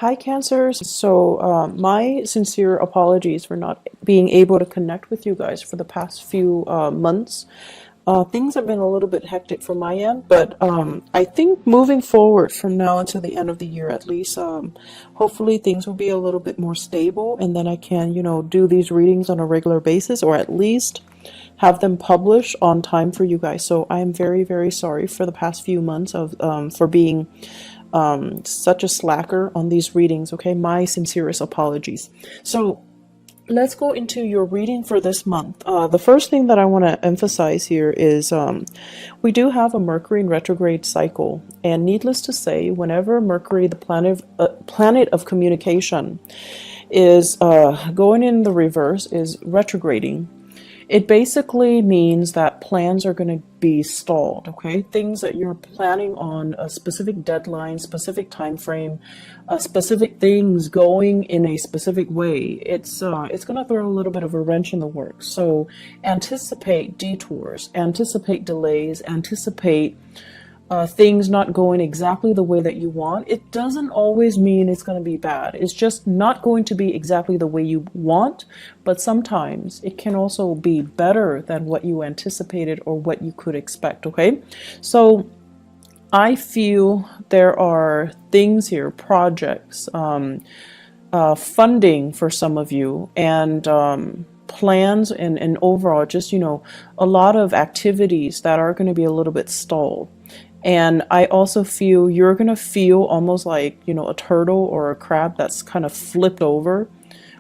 Hi, Cancers. So, my sincere apologies for not being able to connect with you guys for the past few months. Things have been a little bit hectic from my end, but I think moving forward from now until the end of the year at least, hopefully things will be a little bit more stable, and then I can, do these readings on a regular basis, or at least have them published on time for you guys. So I am very, very sorry for the past few months of for being such a slacker on these readings. Okay, my sincerest apologies. So let's go into your reading for this month. The first thing that I want to emphasize here is we do have a Mercury in retrograde cycle, and needless to say, whenever Mercury, the planet of communication, is going in the reverse, is retrograding, it basically means that plans are going to be stalled, okay? Things that you're planning on, a specific deadline, specific time frame, specific things going in a specific way. It's going to throw a little bit of a wrench in the works. So anticipate detours, anticipate delays, anticipate things not going exactly the way that you want. It doesn't always mean it's going to be bad. It's just not going to be exactly the way you want, but sometimes it can also be better than what you anticipated or what you could expect, okay? So I feel there are things here, projects, funding for some of you, and plans and overall just, a lot of activities that are going to be a little bit stalled. And I also feel you're going to feel almost like, a turtle or a crab that's kind of flipped over,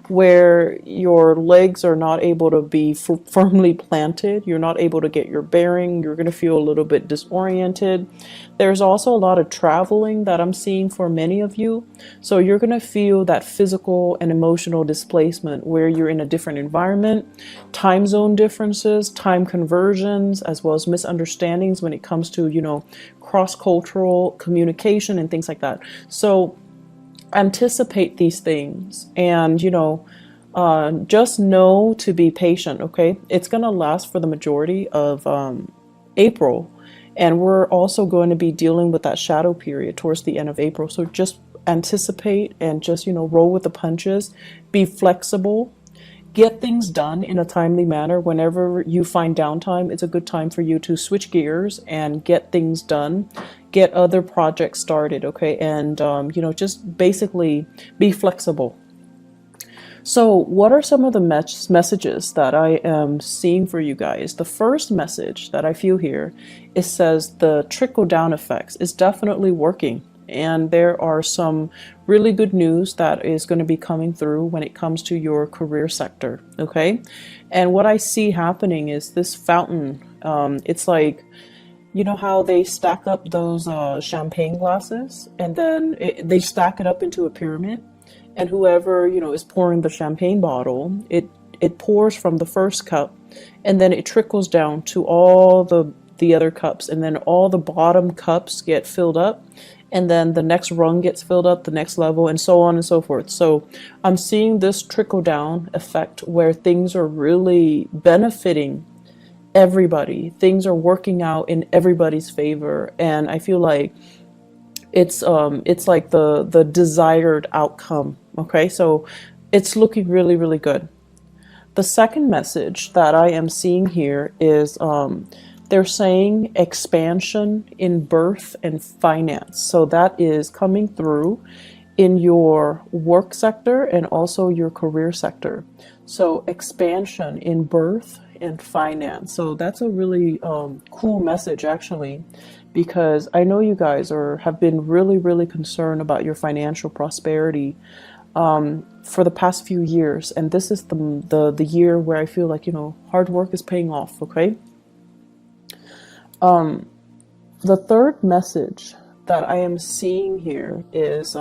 where your legs are not able to be firmly planted. You're not able to get your bearing. You're going to feel a little bit disoriented. There's also a lot of traveling that I'm seeing for many of you. So you're going to feel that physical and emotional displacement where you're in a different environment, time zone differences, time conversions, as well as misunderstandings when it comes to, cross-cultural communication and things like that. So anticipate these things, and just know to be patient. Okay, it's going to last for the majority of April, and we're also going to be dealing with that shadow period towards the end of April. So just anticipate and just roll with the punches, be flexible, get things done in a timely manner. Whenever you find downtime, it's a good time for you to switch gears and get things done, get other projects started, okay? And, just basically be flexible. So what are some of the messages that I am seeing for you guys? The first message that I feel here, it says the trickle down effects is definitely working. And there are some really good news that is going to be coming through when it comes to your career sector, okay? And what I see happening is this fountain. It's like, how they stack up those champagne glasses, and then they stack it up into a pyramid. And whoever, is pouring the champagne bottle, it pours from the first cup, and then it trickles down to all the other cups, and then all the bottom cups get filled up. And then the next rung gets filled up, the next level, and so on and so forth. So I'm seeing this trickle down effect where things are really benefiting everybody. Things are working out in everybody's favor. And I feel like it's like the desired outcome. Okay, so it's looking really, really good. The second message that I am seeing here is they're saying expansion in birth and finance. So that is coming through in your work sector and also your career sector. So expansion in birth and finance. So that's a really cool message, actually, because I know you guys have been really, really concerned about your financial prosperity for the past few years. And this is the year where I feel like, hard work is paying off, okay? The third message that I am seeing here is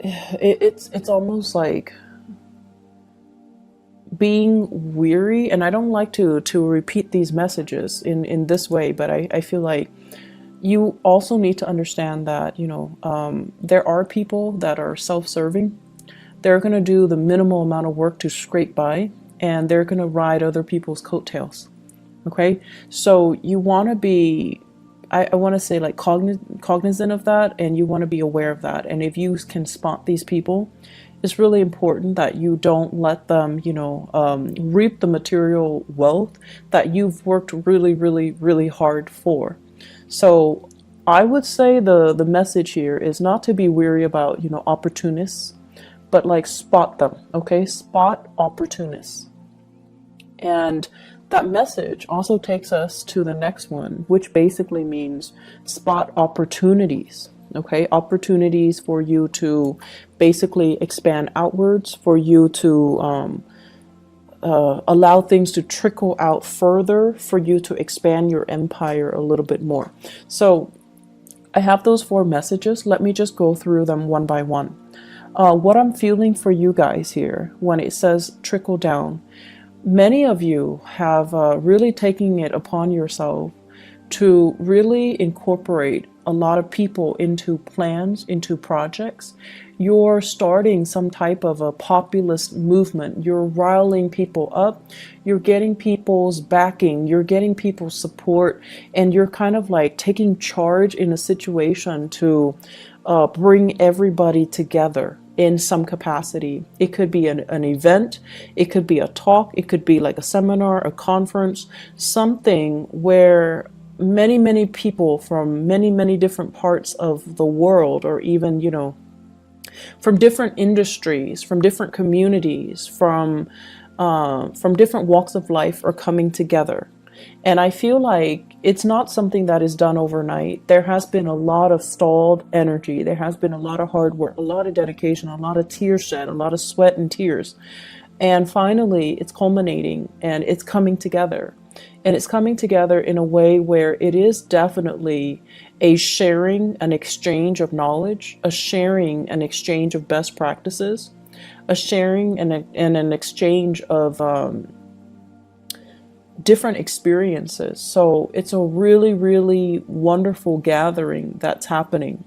it's almost like being weary, and I don't like to repeat these messages in this way, but I feel like you also need to understand that there are people that are self-serving. They're going to do the minimal amount of work to scrape by, and they're going to ride other people's coattails. Okay, so you want to be I want to say like cognizant of that, and you want to be aware of that. And if you can spot these people, it's really important that you don't let them, reap the material wealth that you've worked really, really, really hard for. So I would say the message here is not to be weary about, opportunists, but like spot them, okay? Spot opportunists. And that message also takes us to the next one, which basically means spot opportunities. Okay, opportunities for you to basically expand outwards, for you to allow things to trickle out further, for you to expand your empire a little bit more. So I have those 4 messages. Let me just go through them one by one. What I'm feeling for you guys here when it says trickle down, many of you have really taken it upon yourself to really incorporate a lot of people into plans, into projects. You're starting some type of a populist movement. You're riling people up. You're getting people's backing. You're getting people's support. And you're kind of like taking charge in a situation to bring everybody together in some capacity. It could be an event, it could be a talk, it could be like a seminar, a conference, something where many people from many different parts of the world, or even, from different industries, from different communities, from different walks of life are coming together. And I feel like it's not something that is done overnight. There has been a lot of stalled energy. There has been a lot of hard work, a lot of dedication, a lot of tears shed, a lot of sweat and tears. And finally, it's culminating and it's coming together. And it's coming together in a way where it is definitely a sharing, an exchange of knowledge, a sharing, an exchange of best practices, a sharing and an exchange of different experiences. So it's a really, really wonderful gathering that's happening.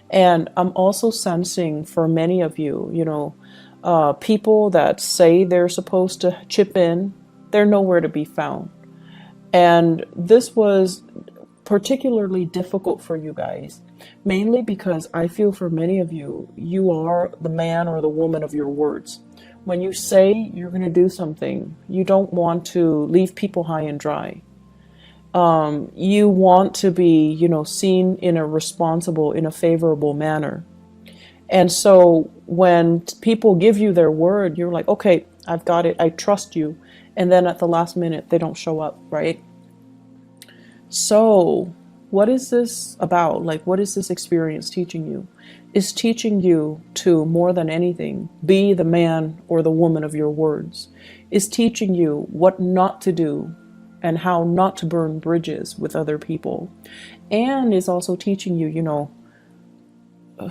And I'm also sensing for many of you, people that say they're supposed to chip in, they're nowhere to be found. And this was particularly difficult for you guys, mainly because I feel for many of you, you are the man or the woman of your words. When you say you're going to do something, you don't want to leave people high and dry. You want to be, seen in a responsible, in a favorable manner. And so when people give you their word, you're like, okay, I've got it. I trust you. And then at the last minute, they don't show up, right? So what is this about? Like, what is this experience teaching you? It's teaching you to, more than anything, be the man or the woman of your words. It's teaching you what not to do and how not to burn bridges with other people. And it's also teaching you,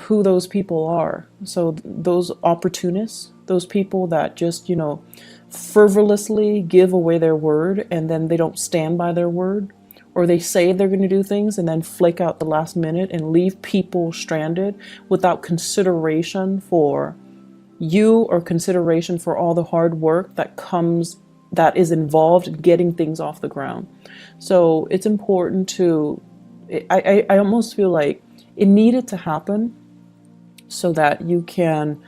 who those people are. So those opportunists, those people that just, frivolously give away their word and then they don't stand by their word, or they say they're going to do things and then flake out the last minute and leave people stranded without consideration for you or consideration for all the hard work that is involved in getting things off the ground. So it's important to, I almost feel like it needed to happen so that you can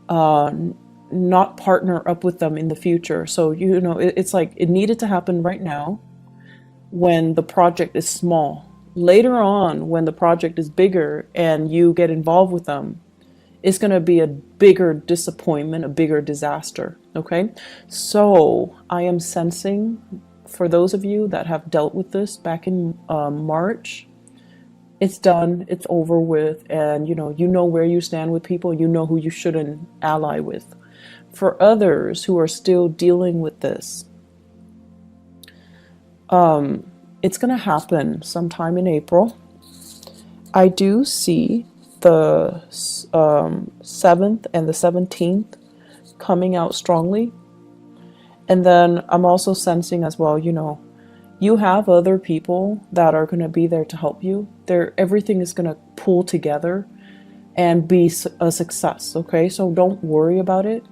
not partner up with them in the future. So, it's like it needed to happen right now when the project is small. Later on, when the project is bigger and you get involved with them, it's going to be a bigger disappointment, a bigger disaster. Okay. So I am sensing, for those of you that have dealt with this back in March, it's done, it's over with, and you know where you stand with people, you know who you shouldn't ally with. For others who are still dealing with this, it's going to happen sometime in April. I do see the 7th and the 17th coming out strongly. And then I'm also sensing as well, you have other people that are going to be there to help you. Everything is going to pull together and be a success. Okay, so don't worry about it.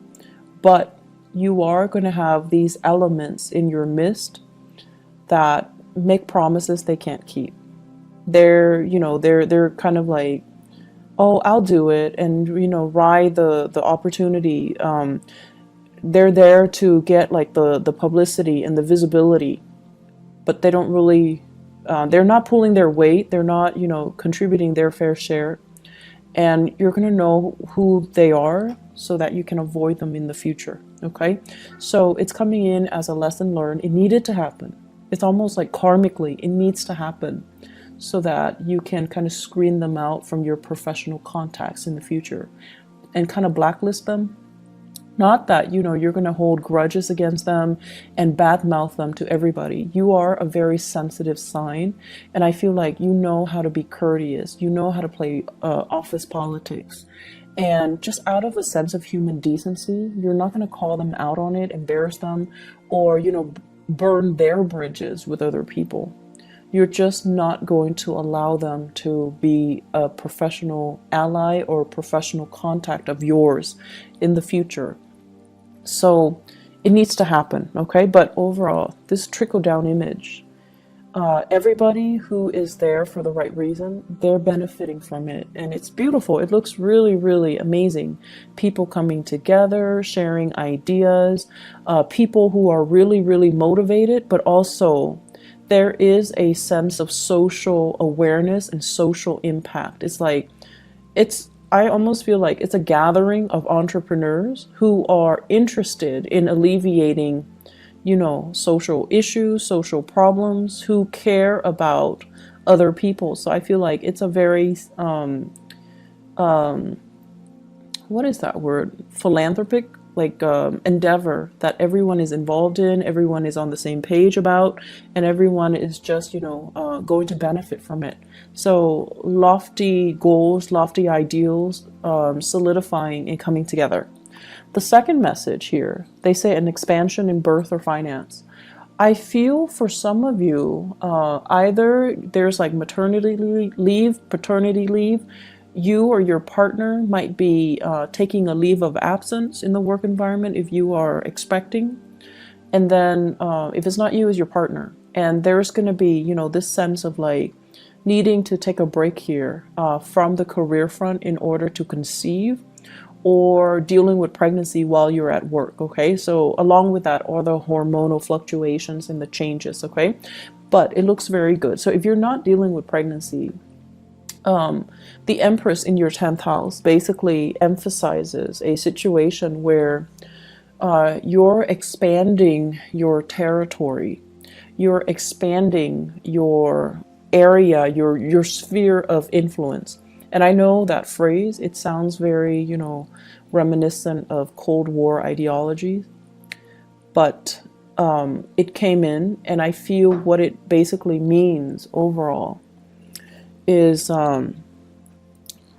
But you are going to have these elements in your midst that make promises they can't keep. They're, they're kind of like, oh, I'll do it, and ride the opportunity. They're there to get like the publicity and the visibility, but they don't really, they're not pulling their weight. They're not, contributing their fair share. And you're going to know who they are so that you can avoid them in the future. Okay. So it's coming in as a lesson learned. It needed to happen. It's almost like karmically, it needs to happen so that you can kind of screen them out from your professional contacts in the future and kind of blacklist them. Not that, you're going to hold grudges against them and badmouth them to everybody. You are a very sensitive sign, and I feel like you know how to be courteous. You know how to play office politics. And just out of a sense of human decency, you're not going to call them out on it, embarrass them, or, burn their bridges with other people. You're just not going to allow them to be a professional ally or professional contact of yours in the future. So it needs to happen, okay? But overall, this trickle-down image, everybody who is there for the right reason, they're benefiting from it. And it's beautiful. It looks really, really amazing. People coming together, sharing ideas, people who are really, really motivated, but also there is a sense of social awareness and social impact. I almost feel like it's a gathering of entrepreneurs who are interested in alleviating, social issues, social problems, who care about other people. So I feel like it's a very, what is that word? Philanthropic, like endeavor that everyone is involved in, everyone is on the same page about, and everyone is just, going to benefit from it. So lofty goals, lofty ideals, solidifying and coming together. The second message here, they say an expansion in birth or finance. I feel for some of you, either there's like maternity leave, paternity leave. You or your partner might be taking a leave of absence in the work environment if you are expecting. And then if it's not you, it's your partner. And there's going to be, this sense of like needing to take a break here from the career front in order to conceive, or dealing with pregnancy while you're at work, okay? So along with that are the hormonal fluctuations and the changes, okay? But it looks very good. So if you're not dealing with pregnancy, the Empress in your 10th house basically emphasizes a situation where you're expanding your territory, you're expanding your area, your sphere of influence. And I know that phrase, it sounds very, reminiscent of Cold War ideology, but it came in, and I feel what it basically means overall is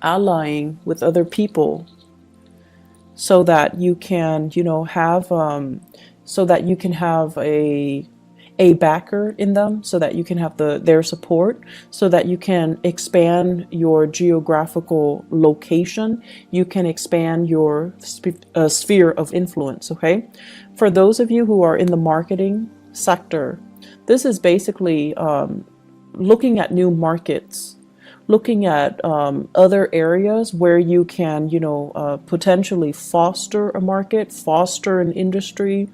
allying with other people so that you can, have, so that you can have a backer in them, so that you can have their support, so that you can expand your geographical location, you can expand your sphere of influence, okay? For those of you who are in the marketing sector, this is basically looking at new markets, looking at other areas where you can, potentially foster a market, foster an industry,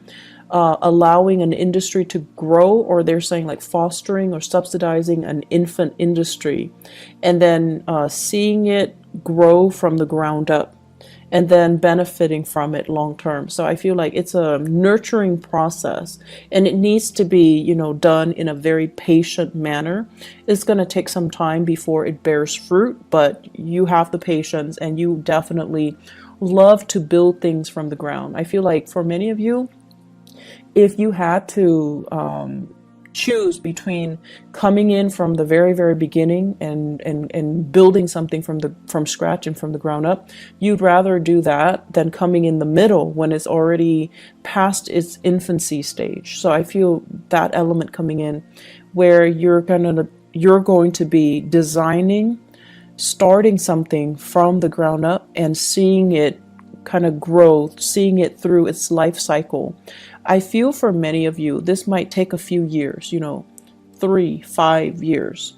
allowing an industry to grow, or they're saying like fostering or subsidizing an infant industry, and then seeing it grow from the ground up, and then benefiting from it long term. So I feel like it's a nurturing process, and it needs to be, done in a very patient manner. It's going to take some time before it bears fruit, but you have the patience, and you definitely love to build things from the ground. I feel like for many of you, if you had to choose between coming in from the very, very beginning and building something from scratch and from the ground up, you'd rather do that than coming in the middle when it's already past its infancy stage. So I feel that element coming in where you're going to be designing, starting something from the ground up and seeing it kind of grow, seeing it through its life cycle. I feel for many of you, this might take a few years, 3, 5 years.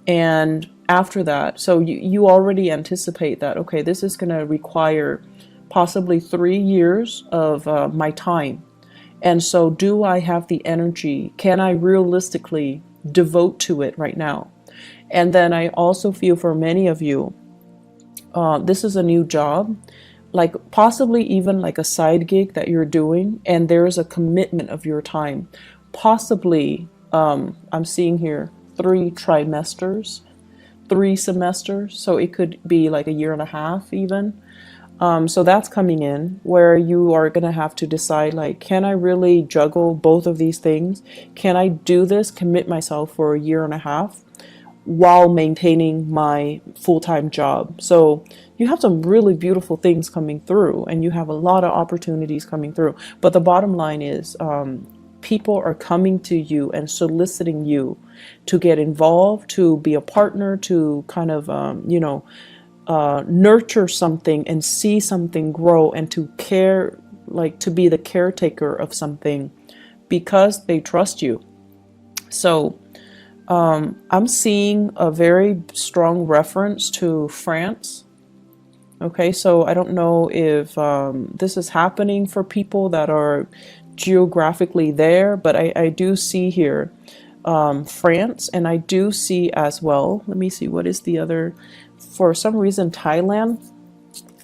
And after that, so you already anticipate that, okay, this is going to require possibly 3 years of my time. And so, do I have the energy? Can I realistically devote to it right now? And then I also feel for many of you, this is a new job, like possibly even like a side gig that you're doing, and there's a commitment of your time. Possibly, I'm seeing here 3 trimesters, 3 semesters. So it could be like a year and a half even. So that's coming in where you are going to have to decide, like, can I really juggle both of these things? Can I do this, commit myself for a year and a half while maintaining my full-time job? So you have some really beautiful things coming through, and you have a lot of opportunities coming through. But the bottom line is, people are coming to you and soliciting you to get involved, to be a partner, to kind of, nurture something and see something grow, and to care, like to be the caretaker of something because they trust you. So I'm seeing a very strong reference to France. Okay, so I don't know if this is happening for people that are geographically there, but I do see here France, and I do see as well, let me see, what is the other, for some reason, Thailand.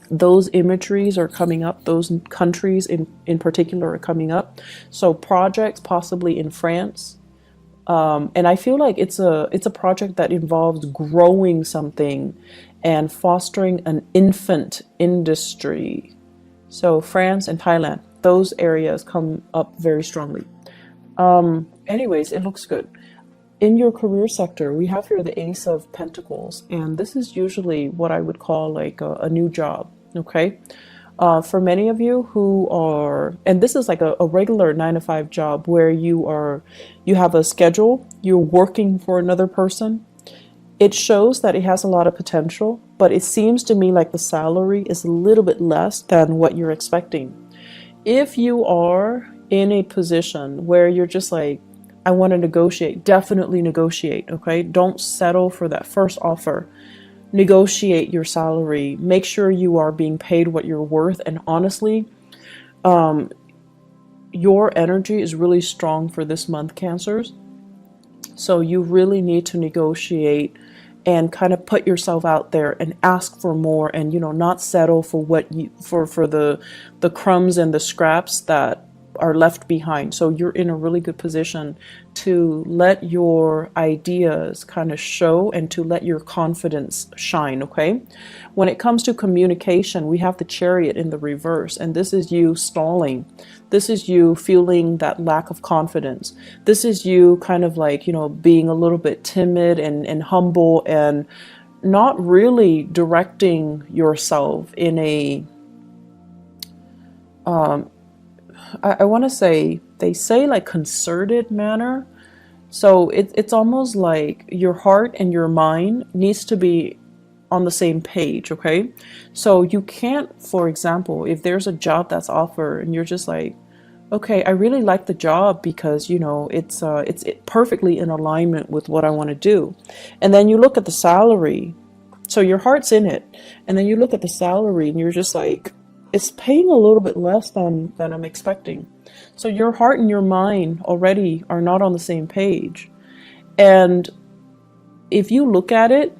Those imageries are coming up. Those countries in particular are coming up. So projects possibly in France. And I feel like it's a project that involves growing something and fostering an infant industry. So France and Thailand, those areas come up very strongly. Anyways, it looks good. In your career sector, we have here the Ace of Pentacles, and this is usually what I would call like a new job, okay? For many of you who are, and this is like a regular 9 to 5 job where you have a schedule, you're working for another person. It shows that it has a lot of potential, but it seems to me like the salary is a little bit less than what you're expecting. If you are in a position where you're just like, I want to negotiate, definitely negotiate, okay? Don't settle for that first offer. Negotiate your salary. Make sure you are being paid what you're worth. And honestly, your energy is really strong for this month, Cancers. So you really need to negotiate and kind of put yourself out there and ask for more, and not settle for what you for the crumbs and the scraps that are left behind. So you're in a really good position to let your ideas kind of show and to let your confidence shine, okay? When it comes to communication, we have the Chariot in the reverse, and this is you stalling. This is you feeling that lack of confidence. This is you kind of like, being a little bit timid and humble and not really directing yourself in a I want to say, they say like concerted manner. So it's almost like your heart and your mind needs to be on the same page, okay? So you can't, for example, if there's a job that's offered and you're just like, okay, I really like the job because, it's perfectly in alignment with what I want to do. And then you look at the salary. So your heart's in it. And then you look at the salary and you're just like, it's paying a little bit less than I'm expecting. So your heart and your mind already are not on the same page. And if you look at it,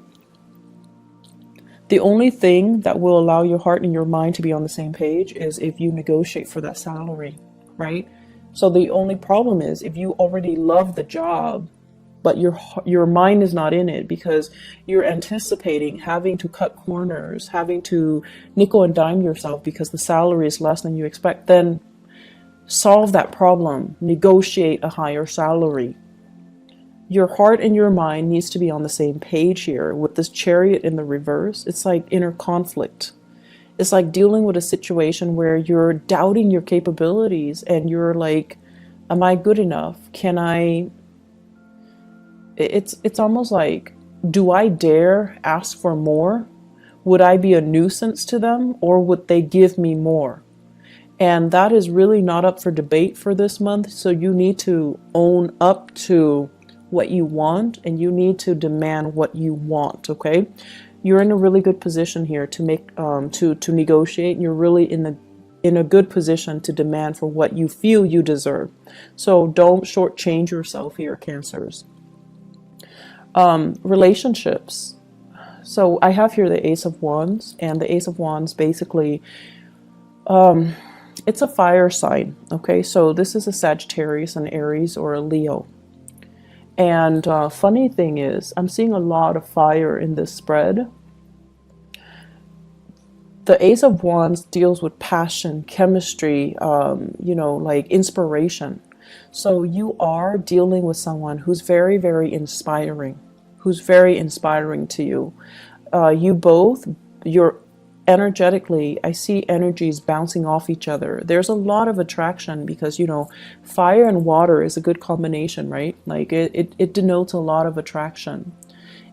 the only thing that will allow your heart and your mind to be on the same page is if you negotiate for that salary, right? So the only problem is if you already love the job, but your mind is not in it because you're anticipating having to cut corners, having to nickel and dime yourself because the salary is less than you expect, then solve that problem. Negotiate a higher salary. Your heart and your mind needs to be on the same page here. With this Chariot in the reverse, it's like inner conflict. It's like dealing with a situation where you're doubting your capabilities and you're like, am I good enough? Can I... It's almost like, do I dare ask for more? Would I be a nuisance to them, or would they give me more? And that is really not up for debate for this month. So you need to own up to what you want, and you need to demand what you want, okay? You're in a really good position here to make to negotiate, and you're really in a good position to demand for what you feel you deserve. So don't shortchange yourself here, Cancers. Relationships. So I have here the Ace of Wands, and the Ace of Wands basically, it's a fire sign, okay? So this is a Sagittarius, an Aries, or a Leo. And funny thing is, I'm seeing a lot of fire in this spread. The Ace of Wands deals with passion, chemistry, like inspiration. So you are dealing with someone who's very, very inspiring, who's very inspiring to you. You're energetically, I see energies bouncing off each other. There's a lot of attraction because, fire and water is a good combination, right? Like it denotes a lot of attraction.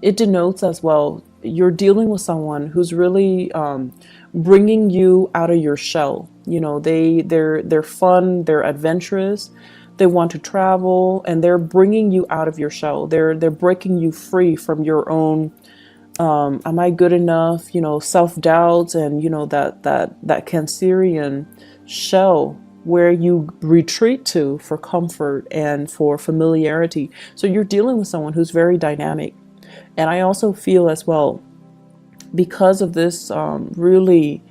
It denotes as well, you're dealing with someone who's really bringing you out of your shell. They're fun, they're adventurous, they want to travel, and they're bringing you out of your shell. They're breaking you free from your own am I good enough, self-doubts, and that Cancerian shell where you retreat to for comfort and for familiarity. So you're dealing with someone who's very dynamic. And I also feel as well, because of this really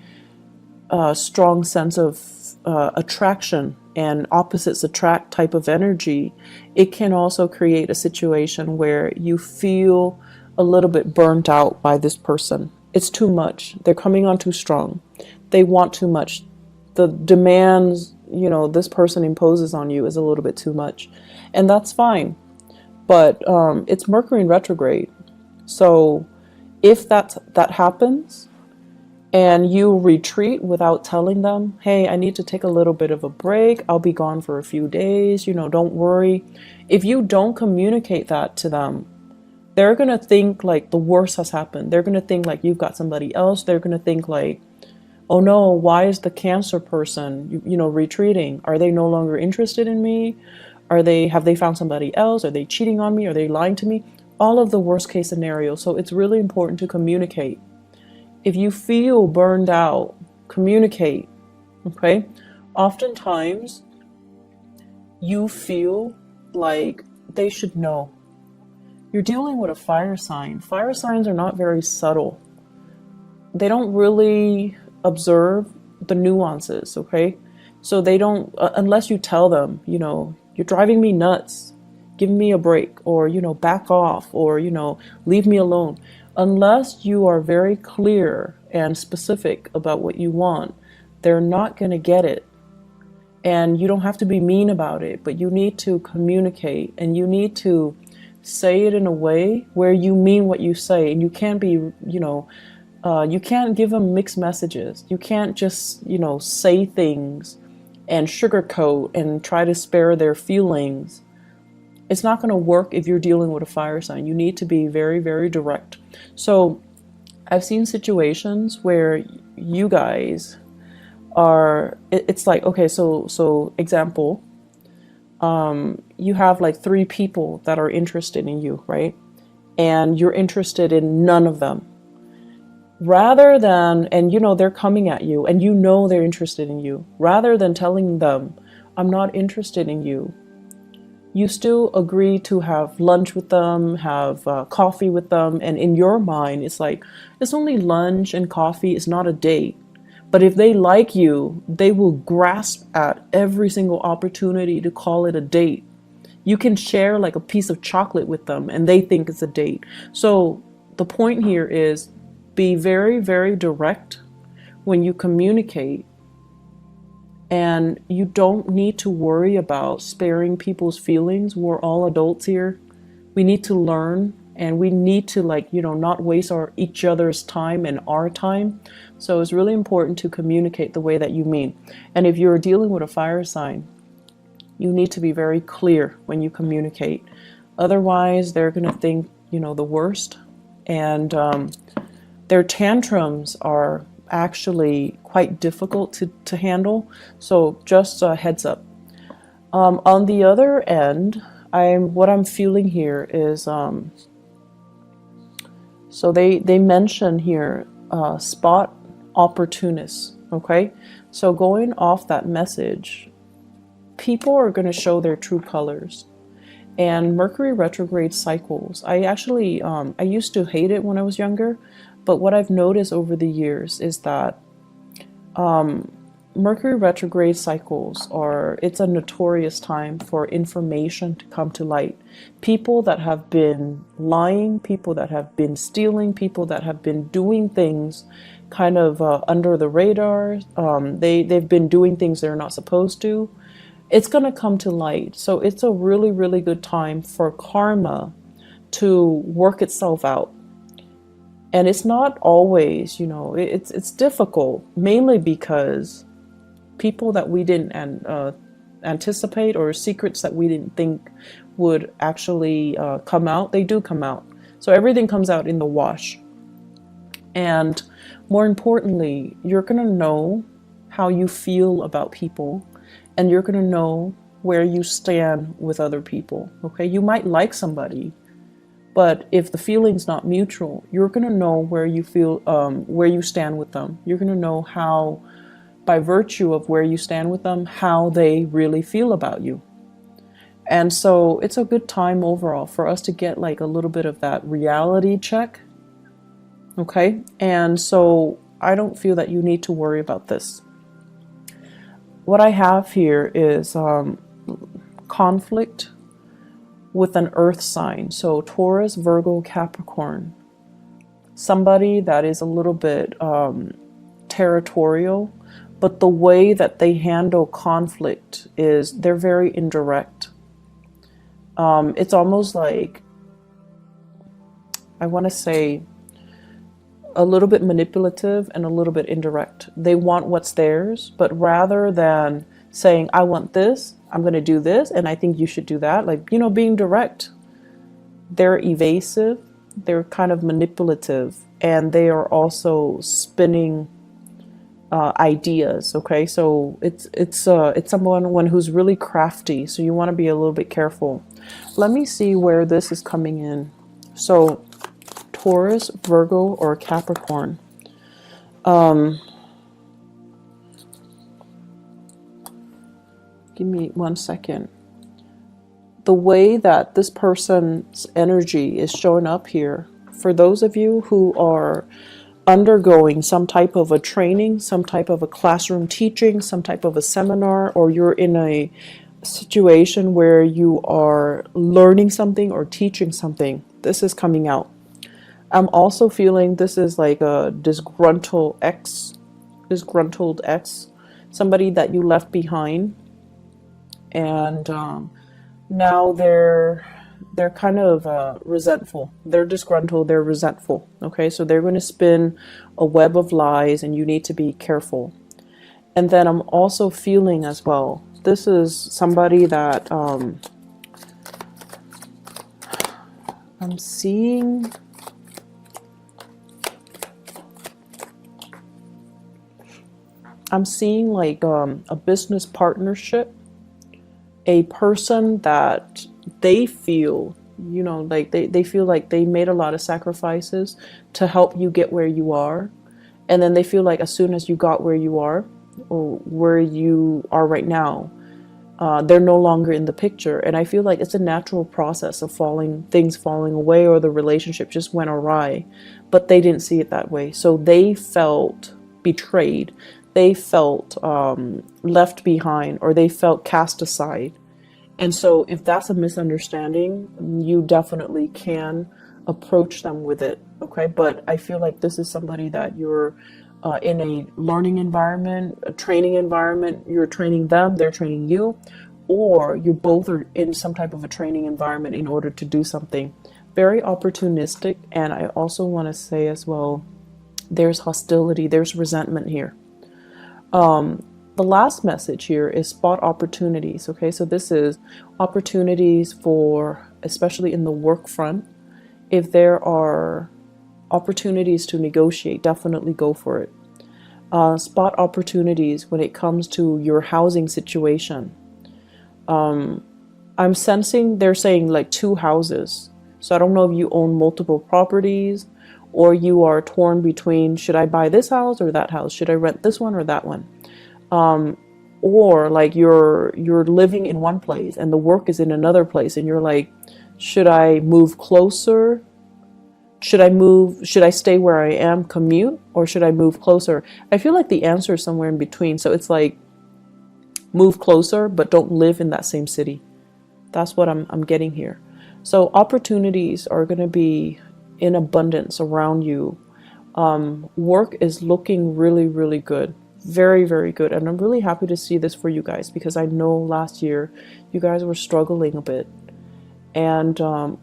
strong sense of attraction and opposites attract type of energy, it can also create a situation where you feel a little bit burnt out by this person. It's too much. They're coming on too strong. They want too much. The demands, this person imposes on you is a little bit too much. And that's fine. But it's Mercury in retrograde. So if that happens and you retreat without telling them, hey, I need to take a little bit of a break, I'll be gone for a few days, don't worry. If you don't communicate that to them, they're going to think like the worst has happened. They're going to think like you've got somebody else. They're going to think like, oh no, why is the Cancer person, retreating? Are they no longer interested in me? Have they found somebody else? Are they cheating on me? Are they lying to me? All of the worst case scenarios. So it's really important to communicate. If you feel burned out, communicate, okay? Oftentimes, you feel like they should know. You're dealing with a fire sign. Fire signs are not very subtle. They don't really observe the nuances, okay? So they don't, unless you tell them, you're driving me nuts, give me a break, or, back off, or, leave me alone. Unless you are very clear and specific about what you want, they're not going to get it. And you don't have to be mean about it, but you need to communicate, and you need to say it in a way where you mean what you say. And you can't be, you can't give them mixed messages. You can't just, say things and sugarcoat and try to spare their feelings. It's not going to work if you're dealing with a fire sign. You need to be very, very direct. So I've seen situations where you guys are, it's like, okay, so example, you have like 3 people that are interested in you, right? And you're interested in none of them. Rather than, and they're coming at you and they're interested in you, rather than telling them, I'm not interested in you, you still agree to have lunch with them, have coffee with them. And in your mind, it's like, it's only lunch and coffee, it's not a date. But if they like you, they will grasp at every single opportunity to call it a date. You can share like a piece of chocolate with them and they think it's a date. So the point here is be very, very direct when you communicate. And you don't need to worry about sparing people's feelings. We're all adults here. We need to learn, and we need to not waste each other's time and our time. So it's really important to communicate the way that you mean. And if you're dealing with a fire sign, you need to be very clear when you communicate. Otherwise, they're going to think, the worst. And their tantrums are actually quite difficult to handle. So just a heads up. On the other end, What I'm feeling here is so they mention here spot opportunists. Okay, so going off that message, people are going to show their true colors. And Mercury retrograde cycles, I actually I used to hate it when I was younger, but what I've noticed over the years is that Mercury retrograde cycles it's a notorious time for information to come to light. People that have been lying, people that have been stealing, people that have been doing things kind of under the radar, they've been doing things they're not supposed to. It's going to come to light. So it's a really, really good time for karma to work itself out. And it's not always, it's difficult, mainly because people that we didn't anticipate, or secrets that we didn't think would actually come out, they do come out. So everything comes out in the wash. And more importantly, you're going to know how you feel about people, and you're going to know where you stand with other people. Okay, you might like somebody, but if the feeling's not mutual, you're going to know where you feel, where you stand with them. You're going to know how, by virtue of where you stand with them, how they really feel about you. And so it's a good time overall for us to get like a little bit of that reality check. Okay, and so I don't feel that you need to worry about this. What I have here is conflict with an earth sign. So Taurus, Virgo, Capricorn. Somebody that is a little bit territorial, but the way that they handle conflict is they're very indirect. It's almost like, I want to say, a little bit manipulative and a little bit indirect. They want what's theirs, but rather than saying, I want this, I'm going to do this, and I think you should do that, like, being direct, they're evasive, they're kind of manipulative, and they are also spinning ideas. Okay, so it's someone who's really crafty, so you want to be a little bit careful. Let me see where this is coming in. So Taurus, Virgo, or Capricorn. Give me 1 second. The way that this person's energy is showing up here, for those of you who are undergoing some type of a training, some type of a classroom teaching, some type of a seminar, or you're in a situation where you are learning something or teaching something, this is coming out. I'm also feeling this is like a disgruntled ex, somebody that you left behind, and now they're kind of resentful. They're disgruntled, they're resentful. Okay, so they're going to spin a web of lies, and you need to be careful. And then I'm also feeling as well, this is somebody that I'm seeing. I'm seeing like a business partnership, a person that they feel, like they feel like they made a lot of sacrifices to help you get where you are. And then they feel like as soon as you got where you are, or where you are right now, they're no longer in the picture. And I feel like it's a natural process of things falling away, or the relationship just went awry, but they didn't see it that way. So they felt betrayed. They felt left behind, or they felt cast aside. And so if that's a misunderstanding, you definitely can approach them with it. Okay, but I feel like this is somebody that you're in a learning environment, a training environment. You're training them, they're training you, or you both are in some type of a training environment in order to do something. Very opportunistic. And I also want to say as well, there's hostility, there's resentment here. The last message here is spot opportunities. Okay, so this is opportunities for, especially in the work front. If there are opportunities to negotiate, definitely go for it. Spot opportunities when it comes to your housing situation. I'm sensing they're saying like 2 houses. So I don't know if you own multiple properties, or you are torn between, should I buy this house or that house? Should I rent this one or that one? Or like you're living in one place and the work is in another place, and you're like, should I move closer? Should I stay where I am, commute, or should I move closer? I feel like the answer is somewhere in between. So it's like, move closer, but don't live in that same city. That's what I'm getting here. So opportunities are going to be in abundance around you. Work is looking really, really good. Very, very good. And I'm really happy to see this for you guys, because I know last year you guys were struggling a bit. And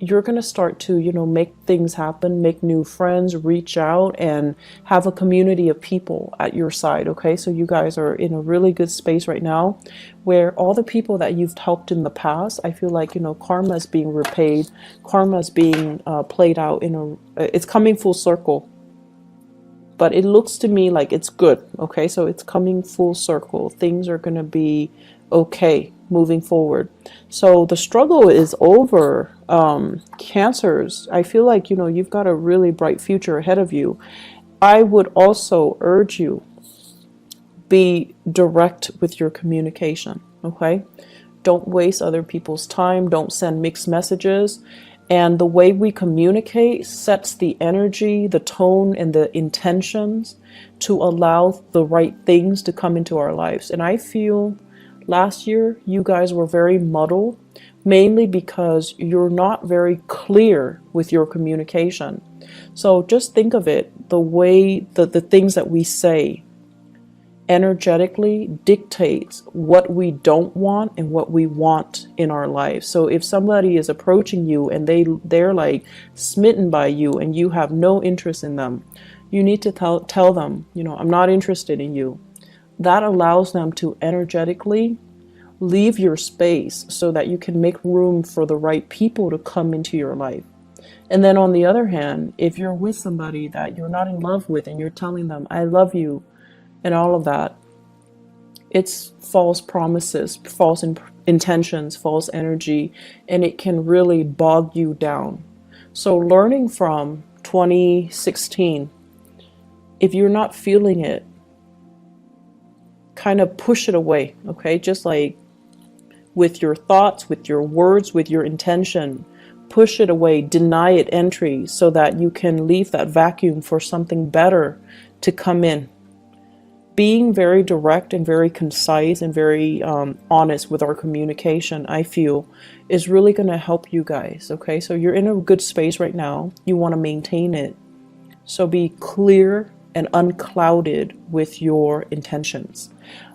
you're going to start to, make things happen, make new friends, reach out, and have a community of people at your side. Okay, so you guys are in a really good space right now, where all the people that you've helped in the past, I feel like, karma is being repaid, karma is being played out it's coming full circle. But it looks to me like it's good. Okay, so it's coming full circle. Things are going to be okay moving forward. So the struggle is over. Cancers, I feel like, you've got a really bright future ahead of you. I would also urge you, be direct with your communication. Okay, don't waste other people's time. Don't send mixed messages. And the way we communicate sets the energy, the tone, and the intentions to allow the right things to come into our lives. And I feel last year you guys were very muddled, mainly because you're not very clear with your communication. So just think of it, the way the things that we say energetically dictates what we don't want and what we want in our lives. So if somebody is approaching you and they're like smitten by you and you have no interest in them, you need to tell them, I'm not interested in you. That allows them to energetically leave your space so that you can make room for the right people to come into your life. And then on the other hand, if you're with somebody that you're not in love with and you're telling them, I love you, and all of that, it's false promises, false intentions, false energy, and it can really bog you down. So learning from 2016, if you're not feeling it, kind of push it away, okay? Just like with your thoughts, with your words, with your intention, push it away, deny it entry so that you can leave that vacuum for something better to come in. Being very direct and very concise and very honest with our communication, I feel, is really going to help you guys. Okay, so you're in a good space right now. You want to maintain it. So be clear and unclouded with your intentions.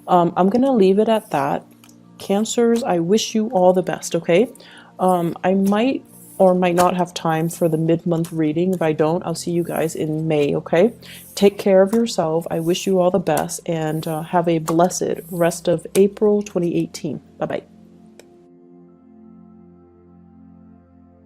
I'm going to leave it at that. Cancers, I wish you all the best. Okay, I might or might not have time for the mid-month reading. If I don't, I'll see you guys in May, okay? Take care of yourself. I wish you all the best, and have a blessed rest of April 2018. Bye-bye.